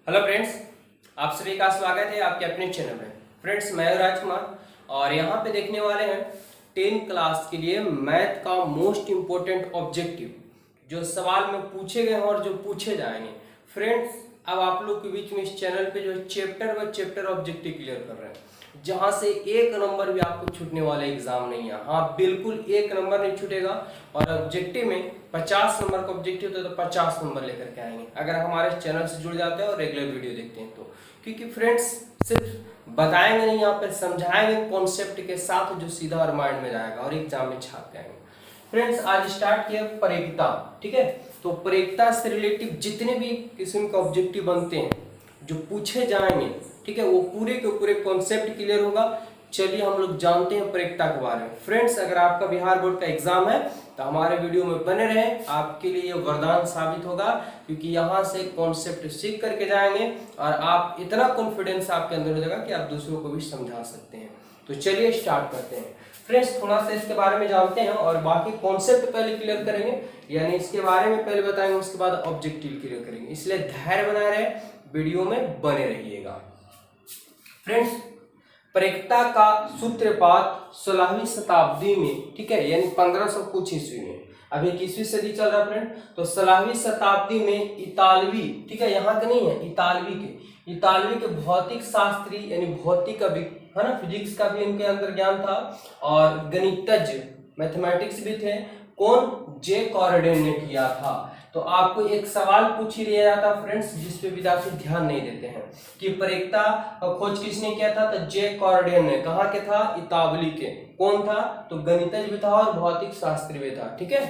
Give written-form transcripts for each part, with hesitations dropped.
Hello friends, आप सभी का स्वागत है आपके अपने चैनल में। फ्रेंड्स, मैं हूं राजकुमार और यहाँ पे देखने वाले हैं 10 क्लास के लिए मैथ का मोस्ट इम्पोर्टेंट ऑब्जेक्टिव जो सवाल में पूछे गए हैं और जो पूछे जाएंगे। फ्रेंड्स, अब आप लोग के बीच में इस चैनल पे जो चैप्टर व चैप्टर ऑब्जेक्टिव क्लियर कर रहे हैं, जहां से एक नंबर भी आपको छूटने वाला एग्जाम नहीं है। हाँ, बिल्कुल एक नंबर नहीं छूटेगा। और ऑब्जेक्टिव में 50 नंबर का ऑब्जेक्टिव होता है तो 50 नंबर लेकर के आएंगे अगर हमारे चैनल से जुड़ जाते हैं और रेगुलर वीडियो देखते हैं तो। क्योंकि फ्रेंड्स, सिर्फ बताएंगे नहीं, यहाँ पर समझाएंगे कॉन्सेप्ट के साथ जो सीधा और माइंड में जाएगा और एग्जाम में छाप के आएंगे। फ्रेंड्स, आज स्टार्ट किया परेखता। ठीक है, तो परेखता से रिलेटिव जितने भी किस्म के ऑब्जेक्टिव बनते हैं जो पूछे जाएंगे, ठीक है, वो पूरे के पूरे कॉन्सेप्ट क्लियर होगा। चलिए हम लोग जानते हैं परीक्षा के बारे में। फ्रेंड्स, अगर आपका बिहार बोर्ड का एग्जाम है तो हमारे वीडियो में बने रहें, आपके लिए ये वरदान साबित होगा। क्योंकि यहाँ से कॉन्सेप्ट सीख करके जाएंगे और आप इतना कॉन्फिडेंस आपके अंदर हो जाएगा कि आप दूसरों को भी समझा सकते हैं। तो चलिए स्टार्ट करते हैं। फ्रेंड्स, थोड़ा सा इसके बारे में जानते हैं और बाकी कॉन्सेप्ट पहले क्लियर करेंगे, यानी इसके बारे में पहले बताएंगे, उसके बाद ऑब्जेक्टिव क्लियर करेंगे। इसलिए धैर्य बनाए रहे, वीडियो में बने रहिएगा। फ्रेंड्स, परेखता का सूत्रपात 16वीं शताब्दी में, ठीक है, यानी 1500 कुछ ईस्वी में, अभी 21वीं सदी चल रहा है फ्रेंड, तो 16वीं शताब्दी में इतालवी, ठीक है, यहाँ के नहीं है, इतालवी के भौतिक शास्त्री यानी भौतिक का भी है ना, फिजिक्स का भी इनके अंदर ज्ञान था और गणितज्ञ मैथमेटिक्स भी थे। कौन? जे कॉर्डेन ने किया था। तो आपको एक सवाल पूछ ही लिया जाता फ्रेंड्स, जिसपे विद्यार्थी ध्यान नहीं देते हैं कि परेखता का खोज किसने किया था। तो जे कॉर्डेन ने। कहाँ के था? इतालवी के। कौन था? तो गणितज्ञ भी था और भौतिक शास्त्री भी था। ठीक है,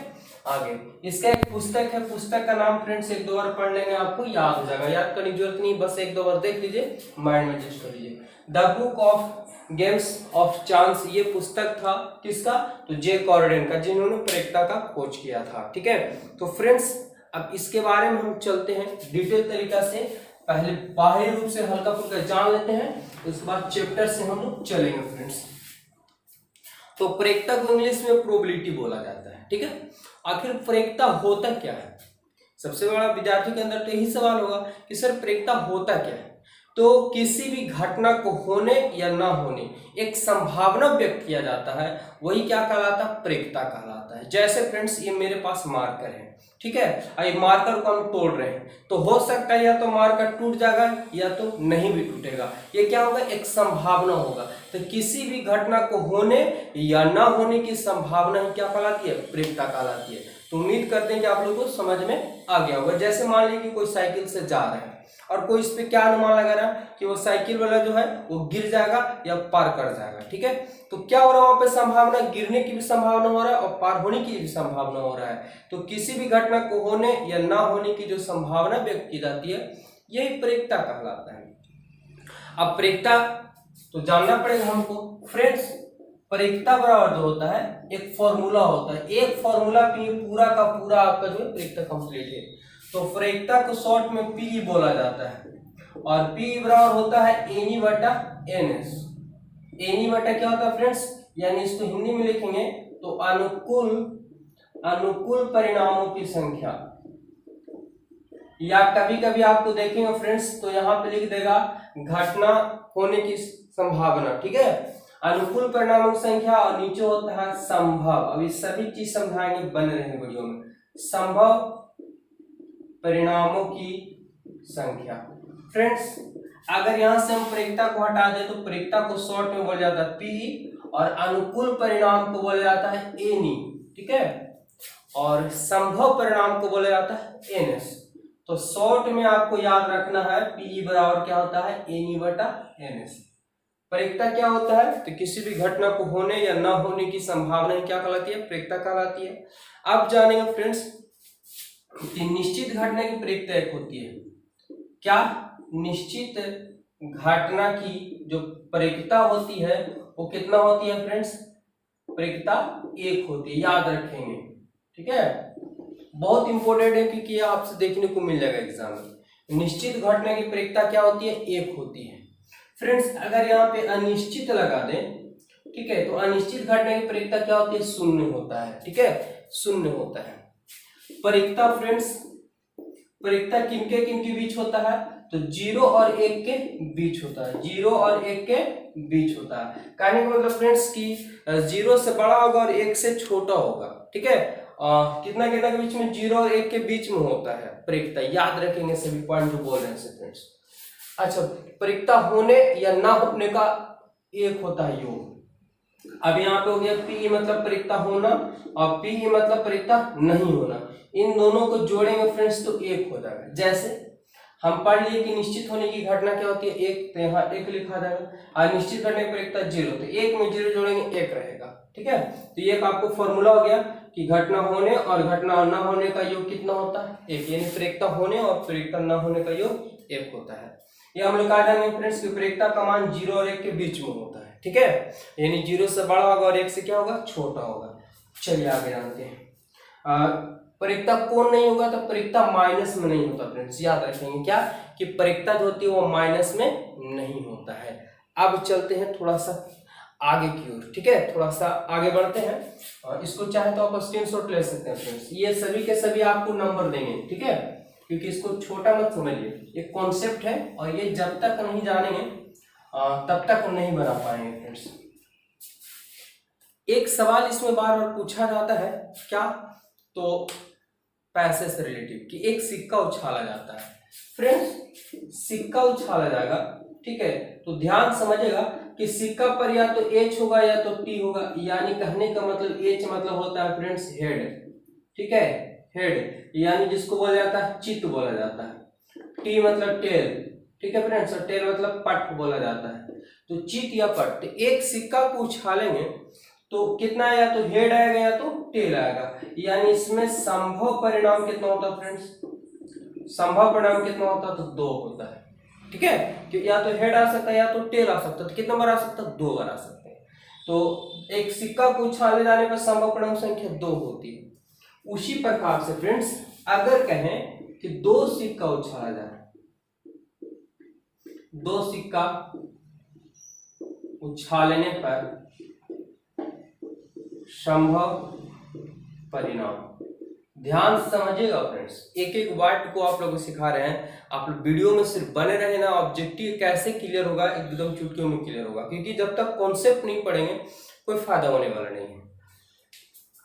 आगे इसका एक पुस्तक है, पुस्तक का नाम फ्रेंड्स एक दो बार पढ़ लेंगे आपको याद हो जाएगा, याद करने की जरूरत नहीं, बस एक दो बार देख लीजिए, माइंड में रजिस्टर कर लीजिए। The book of games of chance, ये पुस्तक था किसका? तो जे कॉर्डेन का, जिन्होंने परेखता का खोज किया था। ठीक है, तो फ्रेंड्स अब इसके बारे में हम चलते हैं डिटेल तरीका से। पहले बाहरी रूप से हल्का फुल्का जान लेते हैं, उसके बाद चैप्टर से हम लोग चलेंगे फ्रेंड्स। तो परेखता को इंग्लिश में प्रोबेबिलिटी बोला जाता है। ठीक है, आखिर परेखता होता क्या है? सबसे बड़ा विद्यार्थी के अंदर तो यही सवाल होगा कि सर परेखता होता क्या है। तो किसी भी घटना को होने या ना होने एक संभावना व्यक्त किया जाता है, वही क्या कहलाता है? परेखता कहलाता है। जैसे फ्रेंड्स, ये मेरे पास मार्कर है, ठीक है, ये मार्कर को हम तोड़ रहे हैं, तो हो सकता है या तो मार्कर टूट जाएगा या तो नहीं भी टूटेगा। ये क्या होगा? एक संभावना होगा। तो किसी भी घटना को होने या ना होने की संभावना ही क्या कहलाती है? परेखता कहलाती है। तो उम्मीद करते हैं कि आप लोगों को समझ में आ गया होगा। जैसे मान लीजिए कि कोई साइकिल से जा रहे हैं और कोई इस पे क्या अनुमान लगा रहा है कि वो साइकिल वाला जो है वो गिर जाएगा या पार कर जाएगा। ठीक है, तो क्या हो रहा है वहां पे? संभावना, गिरने की भी संभावना हो रहा है और पार होने की भी संभावना हो रहा है। तो किसी भी घटना को होने या ना होने की जो संभावना व्यक्त की जाती है, यही परेखता कहलाता है। अब परेखता तो जानना पड़ेगा हमको फ्रेंड्स। परेखता बराबर जो होता है एक फॉर्मूला होता है, एक फॉर्मूला पे पूरा का पूरा आपका जो है परेखता कंप्लीट है। तो परेखता को शॉर्ट में पी बोला जाता है और पी बराबर होता है एनी बटा एनएस। एनी बटा क्या होता है फ्रेंड्स? यानी इसको हिंदी में लिखेंगे तो अनुकूल परिणामों की संख्या, या कभी कभी आपको देखेंगे फ्रेंड्स तो यहाँ पे लिख देगा घटना होने की संभावना। ठीक है, अनुकूल परिणामों की संख्या और नीचे होता है संभव। अभी सभी चीज समझाएंगे, बन रहे हैं वीडियो में। संभव परिणामों की संख्या। फ्रेंड्स, अगर यहां से हम परेखता को हटा दें तो परेखता को शॉर्ट में बोला जाता है पी और अनुकूल परिणाम को बोला जाता है एनी। ठीक है, और संभव परिणाम को बोला जाता है एनएस। तो शॉर्ट में आपको याद रखना है पी बराबर क्या होता है? एनी बटा एनएस। परेखता क्या होता है? तो किसी भी घटना को होने या ना होने की संभावना क्या कहलाती है? परेखता कहलाती है। अब जानेंगे फ्रेंड्स कि निश्चित घटना की परेखता एक होती है। क्या? निश्चित घटना की जो परेखता होती है वो कितना होती है फ्रेंड्स? परेखता एक होती है, याद रखेंगे। ठीक है, बहुत इंपॉर्टेंट है क्योंकि यह आपसे देखने को मिल जाएगा एग्जाम में। निश्चित घटना की परेखता क्या होती है? एक होती है। फ्रेंड्स, अगर यहाँ पे अनिश्चित लगा दें, ठीक है, तो अनिश्चित घटना की परेखता क्या होती है? शून्य होता है। ठीक है, शून्य होता है। परेखता फ्रेंड्स परिक्ता किनके किनके बीच होता है, तो 0 और 1 के बीच होता है, 0 और 1 के बीच होता है। कहने का मतलब फ्रेंड्स कि 0 से बड़ा होगा और 1 से छोटा होगा, ठीक है। कितना कितना के बीच में, 0 और 1 के बीच में होता है परिक्ता, याद रखेंगे सभी पॉइंट जो बोल रहे हैं फ्रेंड्स। अच्छा, परिक्ता होने या ना होने का एक होता है योग। अब यहाँ पे हो गया पी मतलब परिक्ता होना और पी मतलब परिक्ता नहीं होना, इन दोनों को जोड़ेंगे फ्रेंड्स तो एक हो जाएगा। जैसे हम पढ़ लिए कि निश्चित होने की घटना क्या होती है, एक, तो यहाँ एक लिखा जाएगा, और निश्चित घटना की परिक्ता 0, तो एक में 0 जोड़ेंगे एक रहेगा, ठीक है। तो ये आपको फॉर्मूला हो गया कि घटना होने और घटना न होने का योग कितना होता है, एक, यानी परिक्ता होने और परिक्ता न होने का योग एक होता है। ये हम लोग कहा जाएंगे फ्रेंड्स कि परिक्ता का मान 0 और 1 के बीच में होता है, ठीक है, यानी 0 से बड़ा होगा और 1 से क्या होगा, छोटा होगा। चलिए आगे जानते हैं। परिक्ता कौन नहीं होगा, तो परिक्ता माइनस में नहीं होता फ्रेंड्स, याद रखेंगे क्या कि परिक्ता जो होती है वो माइनस में नहीं होता है। अब चलते हैं थोड़ा सा आगे की ओर, ठीक है, थोड़ा सा आगे बढ़ते हैं, और इसको चाहे तो आप स्क्रीनशॉट ले सकते हैं फ्रेंड्स। ये सभी के सभी आपको नंबर देंगे, ठीक है, क्योंकि इसको छोटा मत समझिए, ये कॉन्सेप्ट है और ये जब तक नहीं जानेंगे तब तक नहीं बना पाएंगे फ्रेंड्स। एक सवाल इसमें बार बार पूछा जाता है क्या, तो पैसे से रिलेटिव कि एक सिक्का उछाला जाता है फ्रेंड्स, सिक्का उछाला जाएगा, ठीक है, तो ध्यान समझिएगा कि सिक्का पर या तो एच होगा या तो टी होगा, यानी कहने का मतलब एच मतलब होता है फ्रेंड्स हेड, ठीक है, हेड, यानी जिसको बोला जाता है चित्त बोला जाता है, टी मतलब टेल, ठीक है फ्रेंड्स, और टेल मतलब पट बोला जाता है, तो चित्त या पट। तो एक सिक्का को उछालेंगे तो कितना, या तो हेड आएगा या तो टेल आएगा, यानी इसमें संभव परिणाम कितना होता है फ्रेंड्स, संभव परिणाम कितना होता है, तो 2 होता है, ठीक है, कि या तो हेड आ सकता है या तो टेल आ सकता है, तो कितना बार आ सकता है, 2 बार आ सकते हैं। तो एक सिक्का को उछाले जाने पर संभव परिणाम संख्या 2 होती है। उसी प्रकार से फ्रेंड्स अगर कहें कि 2 सिक्का उछाला जाए, 2 सिक्का उछालने पर संभव परिणाम, ध्यान समझिएगा फ्रेंड्स, एक एक वर्ड को आप लोगों को सिखा रहे हैं, आप लोग वीडियो में सिर्फ बने रहे ना, ऑब्जेक्टिव कैसे क्लियर होगा, एकदम चुटकियों में क्लियर होगा, क्योंकि जब तक कॉन्सेप्ट नहीं पढ़ेंगे कोई फायदा होने वाला नहीं है।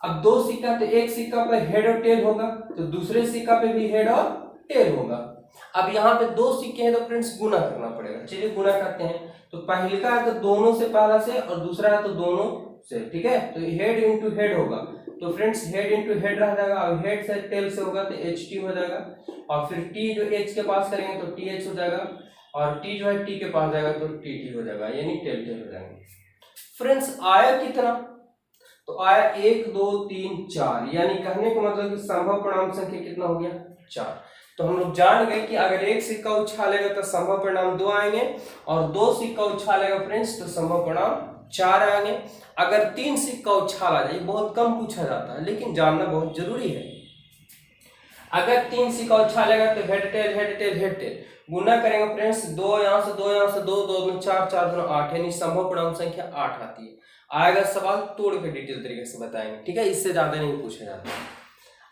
अब 2 सिक्का, तो एक सिक्का पे हेड और टेल होगा, तो दूसरे सिक्का पे भी हेड और टेल होगा। अब यहाँ पे 2 सिक्के हैं तो फ्रेंड्स गुना करना पड़ेगा, चलिए गुना करते हैं। तो पहले का है तो दोनों से पहला से, और दूसरा है तो दोनों से, ठीक है, तो हेड इंटू हेड होगा, तो फ्रेंड्स हेड इंटू हेड रह जाएगा, और हेड से टेल से होगा तो एच टी हो जाएगा, और फिर टी जो एच के पास करेंगे तो टी एच हो जाएगा, और टी जो है टी के पास जाएगा तो टी टी हो जाएगा, यानी टेल टेल हो जाएंगे। फ्रेंड्स आया कितना, तो आया 1 2 3 4, यानी कहने का मतलब कि संभव परिणाम संख्या कितना हो गया, 4। तो हम लोग जान गए कि अगर एक सिक्का उछालेगा तो संभव परिणाम 2 आएंगे, और 2 सिक्का उछालेगा फ्रेंड्स तो संभव परिणाम 4 आएंगे। अगर 3 सिक्का उछाला जाए, बहुत कम पूछा जाता है लेकिन जानना बहुत जरूरी है। अगर 3 सिक्का उछालेगा तो head tail head tail head tail, गुना करेंगे फ्रेंड्स, 2 यहाँ से 2 यहाँ से 2 2 में 4 4 2 8, यानी संभव परिणाम संख्या 8 आती है। आएगा सवाल तोड़ के डिटेल तरीके से बताएंगे, ठीक है, इससे ज्यादा नहीं पूछा जाता।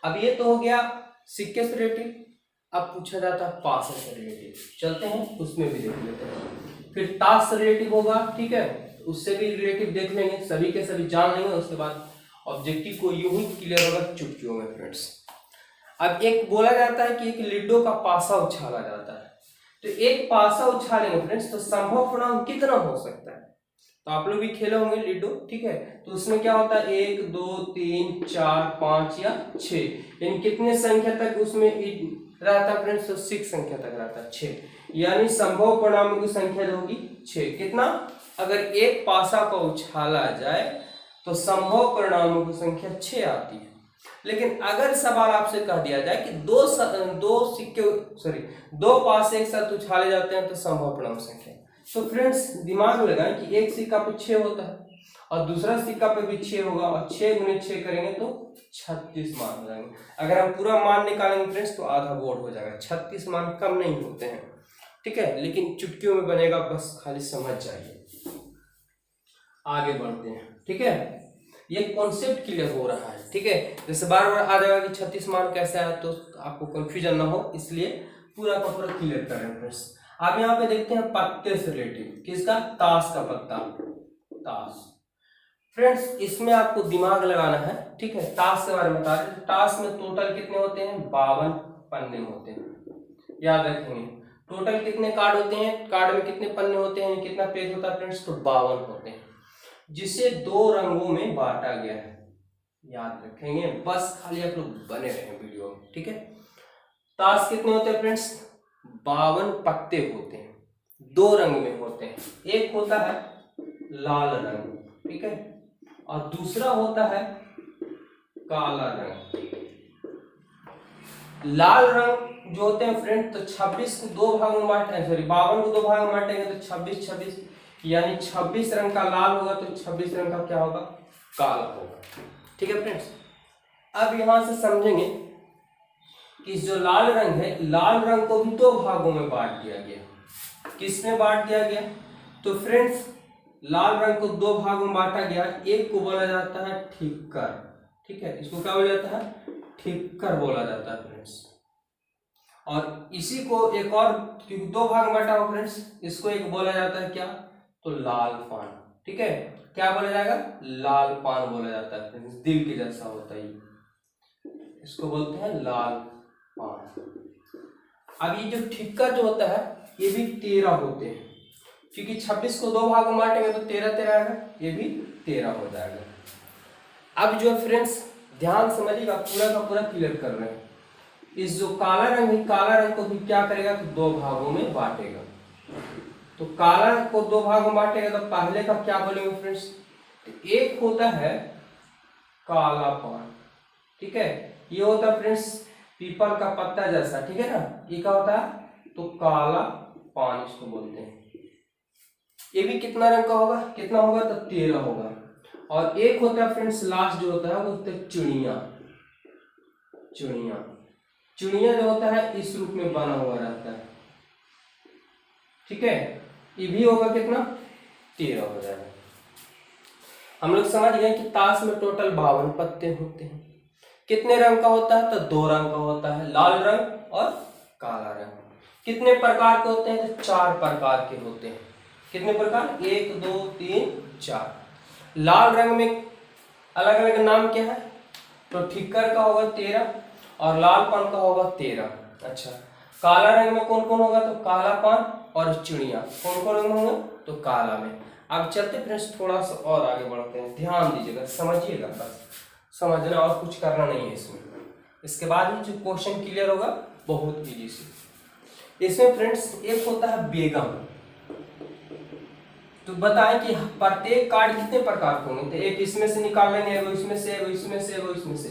अब ये तो हो गया सिक्के से रिलेटिव, अब पूछा जाता है पासे से रिलेटिव, चलते हैं उसमें भी देख लेते हैं। फिर ताश से रिलेटिव होगा, ठीक है, उससे भी रिलेटिव देख लेंगे, सभी के सभी जान लेंगे, उसके बाद ऑब्जेक्टिव को यूं ही क्लियर होगा चुटकियों में फ्रेंड्स। अब एक बोला जाता है कि एक लिडो का पासा उछाला जाता है, तो एक पासा उछालेंगे फ्रेंड्स तो संभव परिणाम कितना हो सकता है, तो आप लोग भी खेले होंगे लिडो, ठीक है, तो उसमें क्या होता है 1 2 3 4 5 या 6, यानी कितने संख्या तक उसमें रहता है फ्रेंड्स, तो 6 संख्या तक रहता है, 6, यानी संभव परिणामों की संख्या जो होगी 6। कितना, अगर एक पासा को उछाला जाए तो संभव परिणामों की संख्या 6 आती है। लेकिन अगर सवाल आपसे कह दिया जाए कि दो पासे एक साथ उछाले जाते हैं तो संभव परिणाम संख्या, तो फ्रेंड्स दिमाग में लगाएं कि एक सिक्का पे 6 होता है और दूसरा सिक्का पे भी 6 होगा, और 6 गुने 6 करेंगे तो 36 मान हो जाएंगे। अगर हम पूरा मान निकालेंगे फ्रेंड्स तो आधा बोर्ड हो जाएगा, 36 मान कम नहीं होते हैं, ठीक है, लेकिन चुटकियों में बनेगा, बस खाली समझ जाइए। आगे बढ़ते हैं, ठीक है, ये कॉन्सेप्ट क्लियर हो रहा है, ठीक है। जैसे बार बार आ जाएगा कि 36 मार्क कैसे आया, तो आपको कंफ्यूजन ना हो, इसलिए पूरा का पूरा क्लियर कर रहे हैं फ्रेंड्स। अब यहाँ पे देखते हैं पत्ते से रिलेटिव, किसका, ताश का पत्ता, ताश। फ्रेंड्स इसमें आपको दिमाग लगाना है, ठीक है। ताश के बारे में बता रहे हैं, ताश में टोटल कितने होते हैं, 52 पन्ने होते हैं, याद रखेंगे। टोटल कितने कार्ड होते हैं, कार्ड में कितने पन्ने होते हैं, कितना पेज होता है फ्रेंड्स, तो 52 होते हैं, जिसे 2 रंगों में बांटा गया है, याद रखेंगे। बस खाली आप लोग बने रहे वीडियो में, ठीक है। ताश कितने होते हैं फ्रेंड्स, 52 पत्ते होते हैं, 2 रंग में होते हैं। एक होता है लाल रंग, ठीक है, और दूसरा होता है काला रंग। लाल रंग जो होते हैं फ्रेंड, तो 26 को 2 भागों में बांटे, सॉरी 52 को 2 भागों में बांटेंगे तो 26 26, यानी 26 रंग का लाल होगा तो 26 रंग का क्या होगा, काला होगा, ठीक है फ्रेंड्स। अब यहां से समझेंगे कि जो लाल रंग है, लाल रंग को भी 2 भागों में बांट दिया गया। किसमें बांट दिया गया, तो फ्रेंड्स लाल रंग को 2 भागों में बांटा गया। एक को बोला जाता है ठिक्कर, ठीक है, इसको क्या बोला जाता है, ठिक्कर बोला जाता है फ्रेंड्स। और इसी को एक और 2 भाग में बांटा हो फ्रेंड्स, इसको एक बोला जाता है क्या, तो लाल पान, ठीक है। क्या बोला जाएगा, लाल पान बोला जाता है फ्रेंड्स, दिल के जैसा होता है, इसको बोलते हैं लाल पान। अब ये जो ठिक्कर जो होता है, ये भी 13 होते हैं, क्योंकि 26 को 2 भागों में बांटेंगे तो 13 13 आएगा, ये भी 13 हो जाएगा। अब जो फ्रेंड्स ध्यान समझिएगा, पूरा का पूरा क्लियर कर रहे हैं। इस जो काला रंग है, काला रंग को भी क्या करेगा, तो 2 भागों में बांटेगा। तो काला रंग को 2 भागों में बांटेगा, तो पहले का क्या बोलेंगे फ्रेंड्स, तो एक होता है काला पान, ठीक है, ये होता है फ्रेंड्स पीपल का पत्ता जैसा, ठीक है ना, ये क्या होता है, तो काला पान इसको बोलते हैं। ये भी कितना रंग का होगा, कितना होगा, तो 13 होगा। और एक होता है फ्रेंड्स लास्ट जो होता है, वो होता है चिड़िया, चिड़िया, चिड़िया जो होता है इस रूप में बना हुआ रहता है, ठीक है, ये भी होगा कितना, 13 हो जाएगा। हम लोग समझ गए कि ताश में टोटल 52 पत्ते होते हैं। कितने रंग का होता है, तो 2 रंग का होता है, लाल रंग और काला रंग। कितने प्रकार के होते हैं, तो 4 प्रकार के होते हैं। कितने प्रकार, 1 2 3 4। लाल रंग में अलग अलग नाम क्या है, तो ठिक्कर का होगा 13 और लाल पान का होगा 13। अच्छा, काला रंग में कौन कौन होगा, तो काला पान और चिड़िया। कौन कौन रंग होंगे, तो काला में। अब चलते फ्रेंड्स थोड़ा सा और आगे बढ़ते हैं, ध्यान दीजिएगा, समझिएगा, बस समझना और कुछ करना नहीं है इसमें। इसके बाद ही जो क्वेश्चन क्लियर होगा बहुत इजी से। इसमें फ्रेंड्स एक होता है बेगम। तो बताएं कि प्रत्येक कार्ड कितने प्रकार के होंगे, तो एक इसमें से निकाल लेंगे, वो इसमें से, वो इसमें से, वो इसमें से।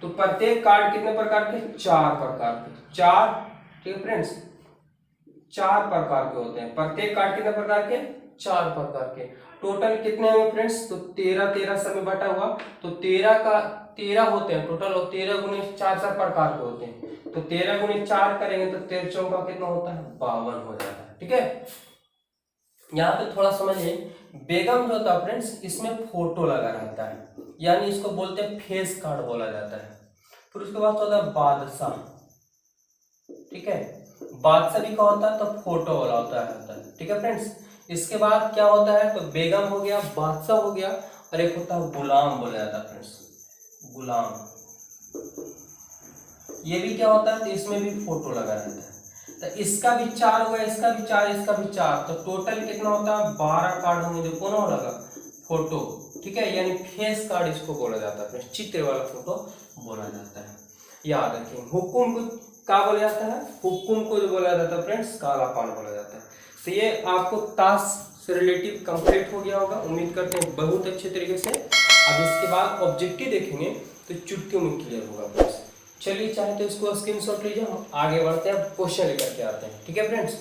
तो प्रत्येक कार्ड कितने प्रकार के, 4 प्रकार के, 4, ठीक है फ्रेंड्स, 4 प्रकार के होते हैं। प्रत्येक कार्ड कितने प्रकार के, 4 प्रकार के। टोटल कितने हैं फ्रेंड्स, तो 13 13 सब में बटा हुआ, तो 13 का 13 होते हैं टोटल, और 13 गुने 4 4 प्रकार के होते हैं। तो 13 गुने 4 करेंगे तो 13 चौका कितना होता है, 52 हो जाता है, ठीक है। यहाँ पे थोड़ा समझिए, बेगम जो होता है फ्रेंड्स, इसमें फोटो लगा रहता है, यानी इसको बोलते हैं फेस कार्ड बोला जाता है। फिर उसके बाद होता है बादशाह, ठीक है, बादशाह भी क्या होता है, तो फोटो वाला होता है, ठीक है फ्रेंड्स। इसके बाद क्या होता है, तो बेगम हो गया, बादशाह हो गया, और एक होता है गुलाम बोला जाता है फ्रेंड्स, गुलाम। ये भी क्या होता है, तो इसमें भी फोटो लगा रहता है। तो इसका भी 4 होगा, इसका भी 4, इसका भी 4, तो टोटल कितना होता है, 12 कार्ड होंगे जो कौन होगा, फोटो, ठीक है, यानी फेस कार्ड इसको बोला जाता है, चित्र वाला फोटो बोला जाता है, याद रखें। हुकुम को क्या बोला जाता है, हुकुम को जो बोला जाता है फ्रेंड्स, काला पान बोला जाता है। तो ये आपको ताश से रिलेटिव कंप्लीट हो गया होगा, उम्मीद करते हैं बहुत अच्छे तरीके से। अब इसके बाद ऑब्जेक्टिव देखेंगे तो चुटकियों में क्लियर होगा। चलिए चाहे तो इसको स्क्रीनशॉट लीजिए, हम आगे बढ़ते हैं, क्वेश्चन लेकर के आते हैं, ठीक है फ्रेंड्स।